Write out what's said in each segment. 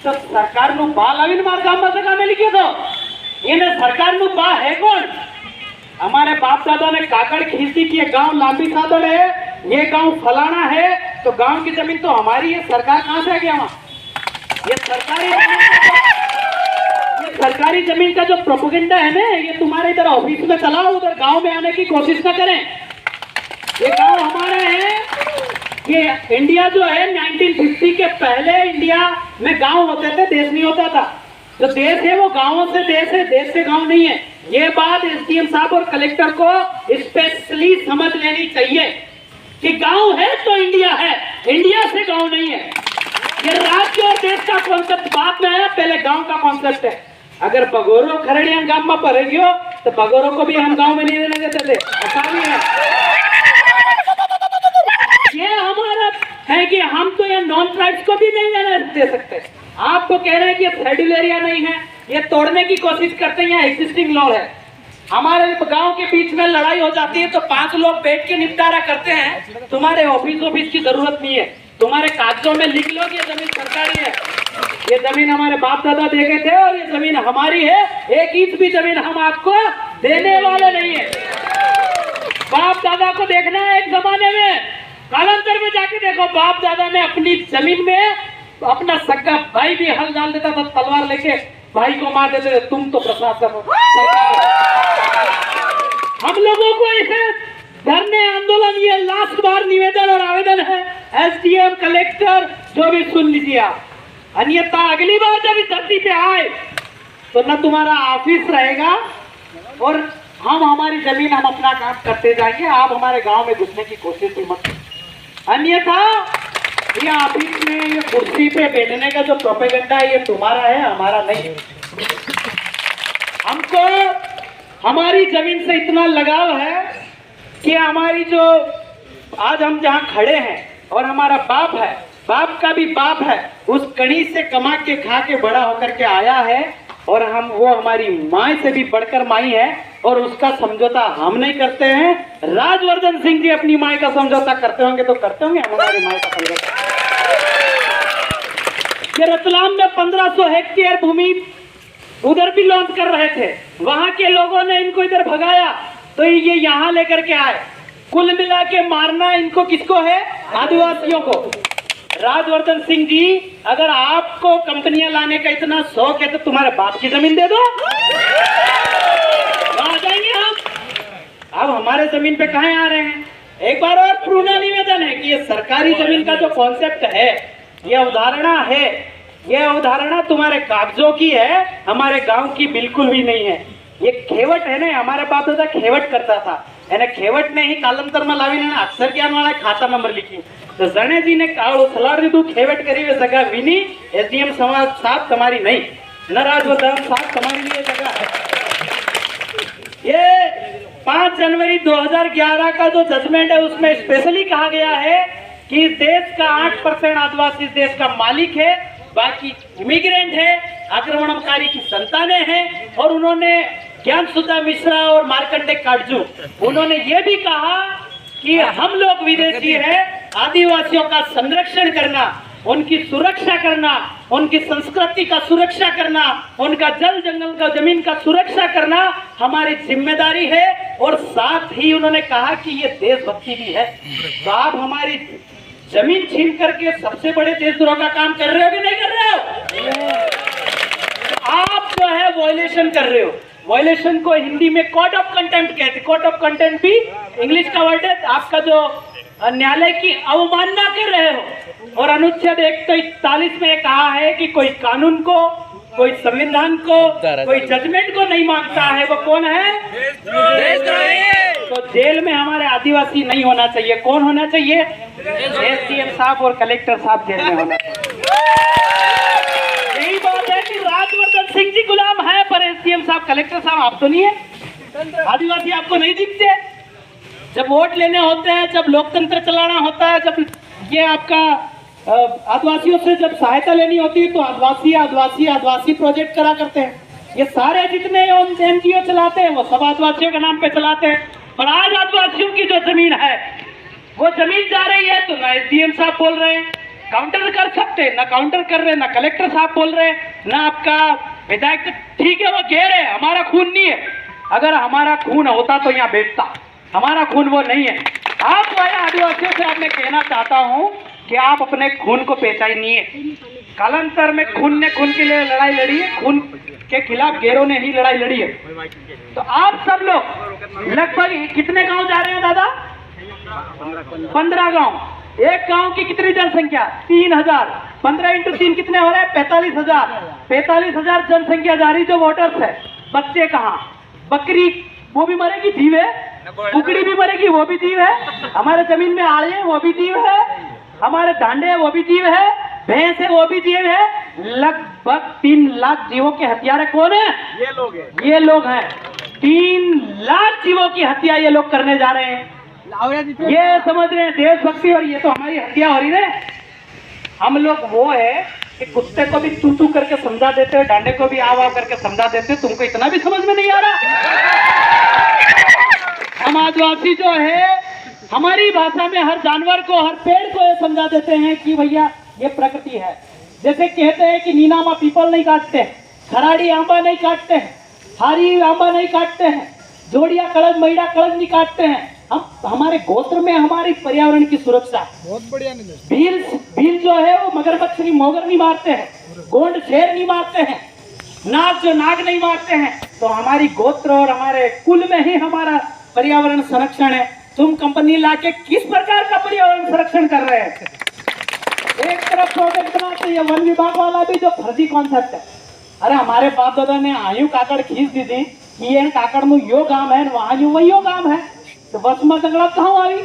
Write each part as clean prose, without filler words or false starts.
तो सरकार नु बा लावीन मार गाम में काम लिखे तो ये सरकार नु बा है कौन? हमारे बाप दादा ने काकड़ खींची कि ये गांव लांबी सादड़ है, ये गांव फलाना है, तो गांव की जमीन तो हमारी है। सरकार कहां से आ गया वहां? ये सरकारी जमीन का जो प्रोपेगेंडा है ना, ये तुम्हारे इधर ऑफिस में चलाओ, उधर गांव में आने की कोशिश न करें। ये गांव हमारे हैं। ये इंडिया जो है 1950 के पहले इंडिया में गांव होते थे, देश नहीं होता था। जो देश है वो गांवों से देश है, देश से गांव नहीं है। ये बात एसडीएम साहब और कलेक्टर को स्पेशली समझ लेनी चाहिए कि गांव है तो इंडिया है, इंडिया से गांव नहीं है। ये राज्य और देश का कॉन्सेप्ट बाद में आया, पहले गांव का कॉन्सेप्ट है। अगर बगोरो खरड़िया गांव में पड़ गयो तो बगोरो को भी हम गांव में नहीं रहने देते थे, ऐसा भी है। ये हमारा है कि हम तो ये नॉन ट्राइब्स को भी नहीं रहने दे सकते। आपको कह रहे हैं कि शेड्यूल एरिया नहीं है, ये तोड़ने की कोशिश करते हैं। एग्जिस्टिंग लॉ है। हमारे गांव के बीच में लड़ाई हो जाती है तो 5 लोग बैठ के निपटारा करते हैं। तुम्हारे ऑफिस की जरूरत नहीं है, तुम्हारे कागजों में लिख लो कि ये जमीन सरकारी है, ये जमीन हमारे बाप दादा दे गए थे और ये जमीन हमारी है। 1 इंच भी जमीन हम आपको देने वाले नहीं है। बाप दादा को देखना है एक जमाने में, कालांतर में जाके देखो, बाप दादा ने अपनी जमीन में अपना सगा भाई भी हल डाल देता था, तलवार लेके भाई को मार देते थे। तुम तो प्रशासन हो, हम लोगों को इसे धरने आंदोलन, ये लास्ट बार निवेदन और आवेदन है, एसडीएम कलेक्टर जो भी सुन लीजिए आप, अन्यथा अगली बार जब इस धरती पे आए तो न तुम्हारा ऑफिस रहेगा और हम हमारी जमीन हम अपना काम करते जाएंगे। आप हमारे गांव में घुसने की कोशिश भी मत, अन्यथा ये ऑफिस में ये कुर्सी पे बैठने का जो प्रोपेगेंडा है ये तुम्हारा है, हमारा नहीं है। हमको हमारी जमीन से इतना लगाव है कि हमारी जो आज हम जहाँ खड़े हैं और हमारा बाप है, बाप का भी बाप है, उस कड़ी से कमा के खा के बड़ा होकर के आया है और हम वो हमारी माँ से भी बढ़कर माई है और उसका समझौता हम नहीं करते हैं। राजवर्धन सिंह जी अपनी माँ का समझौता करते होंगे तो करते होंगे, हम हमारी माँ का समझौता। ये रतलाम में 1500 हेक्टेयर भूमि उधर भी लॉन्च कर रहे थे, वहां के लोगों ने इनको इधर भगाया तो ये यहाँ लेकर के आए। कुल मिला के मारना इनको किसको है? आदिवासियों को। राजवर्धन सिंह जी, अगर आपको कंपनियां लाने का इतना शौक है तो तुम्हारे बाप की जमीन दे दो, आ जाएंगे हम। अब हमारे जमीन पे कहां आ रहे हैं? एक बार और पुराना निवेदन है कि ये सरकारी जमीन का जो कॉन्सेप्ट है, ये अवधारणा है, ये अवधारणा तुम्हारे कागजों की है, हमारे गांव की बिल्कुल भी नहीं है। ये खेवट है ना, हमारे बाप दादा खेवट करता था, એને ખેવટ ને ही કાલંતરમાં લાવીને અક્ષર જ્ઞાન વાળા ખાતા નંબર લીખી તો જણેજીને કાળું સલાડ દીધું, ખેવટ કરી જગા વિની। એસડીએમ સમાજ સાહેબ તમારી નહીં, ન રાજવર્ધન સાહેબ તમારી लिए जगह है। ये 5 जनवरी 2011 का जो जजमेंट है उसमें स्पेशली कहा गया है कि देश का 8% आदिवासी देश का मालिक है, बाकी इमिग्रेंट है, आक्रमणकारी की संतानें हैं। और उन्होंने ज्ञान सुधा मिश्रा और मार्कंडे काटजू, उन्होंने ये भी कहा कि हम लोग विदेशी हैं, आदिवासियों का संरक्षण करना, उनकी सुरक्षा करना, उनकी संस्कृति का सुरक्षा करना, उनका जल जंगल का जमीन का सुरक्षा करना हमारी जिम्मेदारी है। और साथ ही उन्होंने कहा कि ये देशभक्ति भी है। तो आप हमारी जमीन छीन करके सबसे बड़े देशद्रोह का काम कर रहे हो कि नहीं कर रहे हो? आप जो है वॉयलेशन कर रहे हो। वॉयलेशन को हिंदी में कोड ऑफ कंटेम्प्ट कहते हैं। कोड ऑफ कंटेम्प्ट भी इंग्लिश का वर्ड है। आपका जो न्यायालय की अवमानना कर रहे हो। और अनुच्छेद 141 में कहा है कि कोई कानून को, कोई संविधान को, कोई जजमेंट को नहीं मानता है, वो कौन है? देशद्रोही। तो जेल में हमारे आदिवासी नहीं होना चाहिए। कौन होना चाहिए? एसडीएम साहब और कलेक्टर साहब जेल में होना चाहिए। यही बात है कि राजवर्धन सिंह जी गुलाम है, पर एसडीएम साहब, कलेक्टर साहब आप तो नहीं है। आदिवासी आपको नहीं दिखते। जब वोट लेने होते हैं, जब लोकतंत्र चलाना होता है, जब ये आपका आदिवासियों से जब सहायता लेनी होती है तो आदिवासी आदिवासी आदिवासी प्रोजेक्ट करा करते हैं। ये सारे जितने एनजीओ चलाते हैं वो सब आदिवासियों के नाम पे चलाते हैं। और आज आदिवासियों की जो जमीन है वो जमीन जा रही है तो एसडीएम साहब बोल रहे हैं, काउंटर कर सकते, ना काउंटर कर रहे, ना कलेक्टर साहब बोल रहे, ना आपका विधायक। ठीक है, वो कह रहे हमारा खून नहीं है। अगर हमारा खून होता तो यहाँ बैठता, हमारा खून वो नहीं है। आप आदिवासियों से मैं कहना चाहता हूँ कि आप अपने खून को पहचानिए। कालांतर में खून ने खून के लिए लड़ाई लड़ी है, खून के खिलाफ गैरों ने ही लड़ाई लड़ी है। तो आप सब लोग लगभग कितने गांव जा रहे हैं दादा? 15 गांव। एक गांव की कितनी जनसंख्या? 3000। 15 × 3 कितने हो रहे हैं? 45,000। 45,000 जनसंख्या जा रही जो वोटर्स है। बच्चे कहाँ? बकरी वो भी मरेगी, जीव है। कुकड़ी भी मरेगी, वो भी जीव है। हमारे जमीन में आड़े हैं, वो भी जीव है। हमारे डांडे हैं, वो भी जीव है। भैंस है, वो भी जीव है। लगभग 3 लाख जीवों के हत्यारे कौन है? ये लोग हैं। 3 लाख जीवों की हत्या ये लोग करने जा रहे हैं। ये समझ रहे हैं देशभक्ति, और ये तो हमारी हत्या हो रही है। हम लोग वो है कि कुत्ते को भी तू करके समझा देते हो, डांडे को भी आव आव करके समझा देते हो। तुमको इतना भी समझ में नहीं आ रहा? हम आदिवासी जो है हमारी भाषा में हर जानवर को, हर पेड़ को ये समझा देते हैं कि भैया ये प्रकृति है। जैसे कहते हैं कि नीनामा पीपल नहीं काटते हैं, खराड़ी आंबा नहीं काटते हैं, हारी आंबा नहीं काटते हैं, जोड़िया कड़ज मैड़ा कड़ज नहीं काटते हैं। हम हमारे गोत्र में हमारी पर्यावरण की सुरक्षा। बहुत बढ़िया। भील जो है वो मगरमच्छ की मोगर नहीं मारते हैं, गोंड शेर नहीं मारते हैं, नाग जो नाग नहीं मारते हैं। तो हमारी गोत्र और हमारे कुल में ही हमारा पर्यावरण संरक्षण है। तुम कंपनी लाके किस प्रकार का पर्यावरण संरक्षण कर रहे हैं? एक तरफ प्रोजेक्ट बनाते, ये वन विभाग वाला भी जो फर्जी कॉन्सेप्ट है। अरे हमारे बाप दादा ने आयु काकड़ खींच दी थी कि ये काकड़ में यो गांव है, वहां यू वही यो गांव है। तो बस में जंगलात कहाँ आई?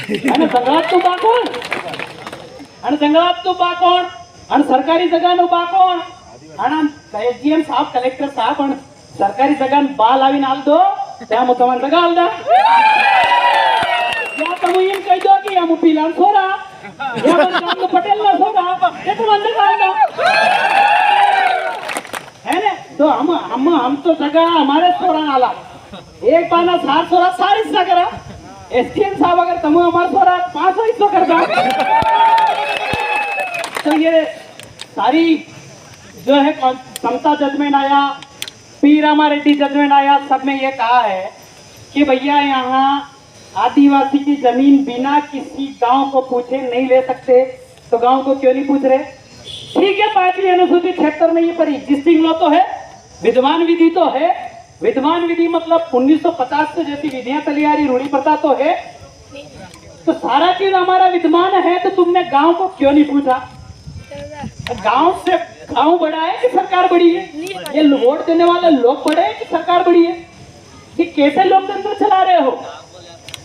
जंगलात तो बाकोण, जंगलात तो बाकोण, सरकारी जगह नो बाकोण, एसडीएम साहब, कलेक्टर साहब सरकारी जगह बाल आवी नाल दो, त्या मुतवन जगह आल दा। या तुम इन कह दो कि हम पीलान सोरा, या हम पटेल ना सोरा, ये तो मंदिर आल दा। है ना? तो हम तो जगह हमारे सोरा नाला। एक बाना 7 सोरा सारी हिस्सा करा। एसडीएम साहब अगर तुम हमारे सोरा 500 हिस्सा कर दो, तो ये सारी जो है समता जजमेंट आया, पी रामारेड्डी जजमेंट आया, सब में ये कहा है कि भैया यहाँ आदिवासी की जमीन बिना किसी गांव को पूछे नहीं ले सकते। तो गांव को क्यों नहीं पूछ रहे? ठीक है, 5वीं अनुसूचित 76 में ये पर एग्जिस्टिंग लॉ तो है, विद्यमान विधि तो है। विद्यमान विधि मतलब 1950 से जैसी विधियां चली आ रही, रूढ़ी प्रथा तो है। तो सारा चीज हमारा विद्यमान है, तो तुमने गांव को क्यों नहीं पूछा? गांव से गांव बड़ा है कि सरकार बड़ी है? ये वोट देने वाले लोग बड़े हैं कि सरकार बड़ी है? कि कैसे लोकतंत्र चला रहे हो?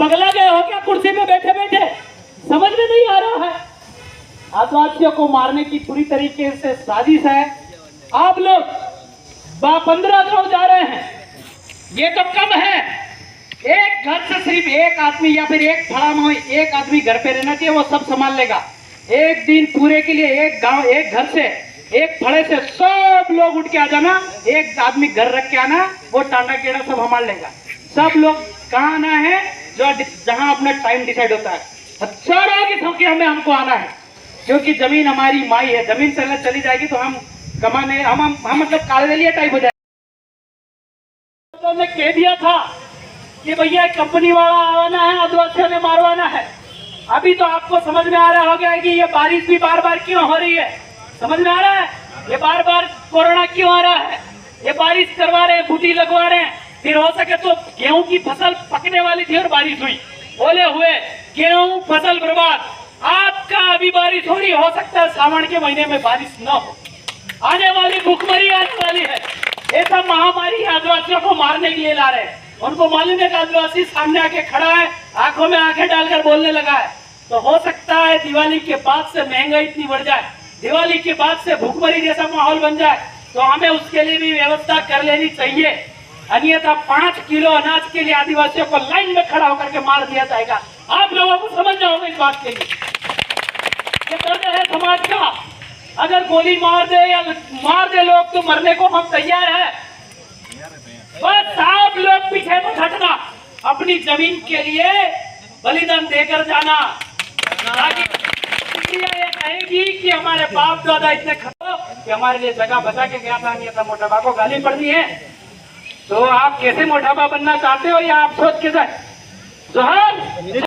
पगला गए हो क्या कुर्सी पे बैठे बैठे? समझ में नहीं आ रहा है। आदिवासियों को मारने की पूरी तरीके से साजिश है। आप लोग 15 गांव जा रहे हैं, ये तो कम है। एक घर से सिर्फ एक आदमी या फिर एक फड़ा में एक आदमी घर पे रहना चाहिए, वो सब संभाल लेगा। एक दिन पूरे के लिए एक गांव, एक घर से, एक फड़े से सब लोग उठ के आ जाना, एक आदमी घर रख के आना, वो टांडा केड़ा सब संभाल लेगा। सब लोग कहाँ आना है? जो जहां अपना टाइम डिसाइड होता है, चारों की संख्या में हमको आना है, क्योंकि जमीन हमारी माई है। जमीन चली जाएगी तो हम कमाने, हम मतलब कालवेलिया टाइप हो जाएगा। ने कह दिया था कि भैया कंपनी वाला आना है, आदिवासियों ने मारवाना है। अभी तो आपको समझ में आ रहा होगा कि ये बारिश भी बार बार क्यों हो रही है। समझ में आ रहा है? ये बार बार कोरोना क्यों आ रहा है? ये बारिश करवा रहे हैं, बूटी लगवा रहे हैं। फिर हो सके तो गेहूं की फसल पकने वाली थी और बारिश हुई, ओले हुए, गेहूं फसल बर्बाद। आपका अभी बारिश हो रही, हो सकता है सावन के महीने में बारिश न हो। आने वाली भूखमरी आने वाली है। ये सब महामारी आदिवासियों को मारने के लिए ला रहे हैं। उनको मालूम है कि आदिवासी सामने आके खड़ा है, आंखों में आंखें डालकर बोलने लगा है। तो हो सकता है दिवाली के बाद से महंगाई इतनी बढ़ जाए, दिवाली के बाद से भूखमरी जैसा माहौल बन जाए, तो हमें उसके लिए भी व्यवस्था कर लेनी चाहिए। अन्यथा 5 किलो अनाज के लिए आदिवासियों को लाइन में खड़ा होकर के मार दिया जाएगा। आप लोगों को समझना होगा इस बात के लिए। ये दर्द है समाज का। अगर गोली मार दे लोग तो मरने को हम तैयार हैं। बस आप लोग पीछे मत हटना, अपनी जमीन के लिए बलिदान देकर जाना। ताकि कहेगी कि हमारे बाप दादा इतने खो कि हमारे लिए जगह बचा के गया था, नहीं था, मोटापा को गाली पड़नी है। तो आप कैसे मोटापा बनना चाहते हो, या आप सोच के जाए जोहर।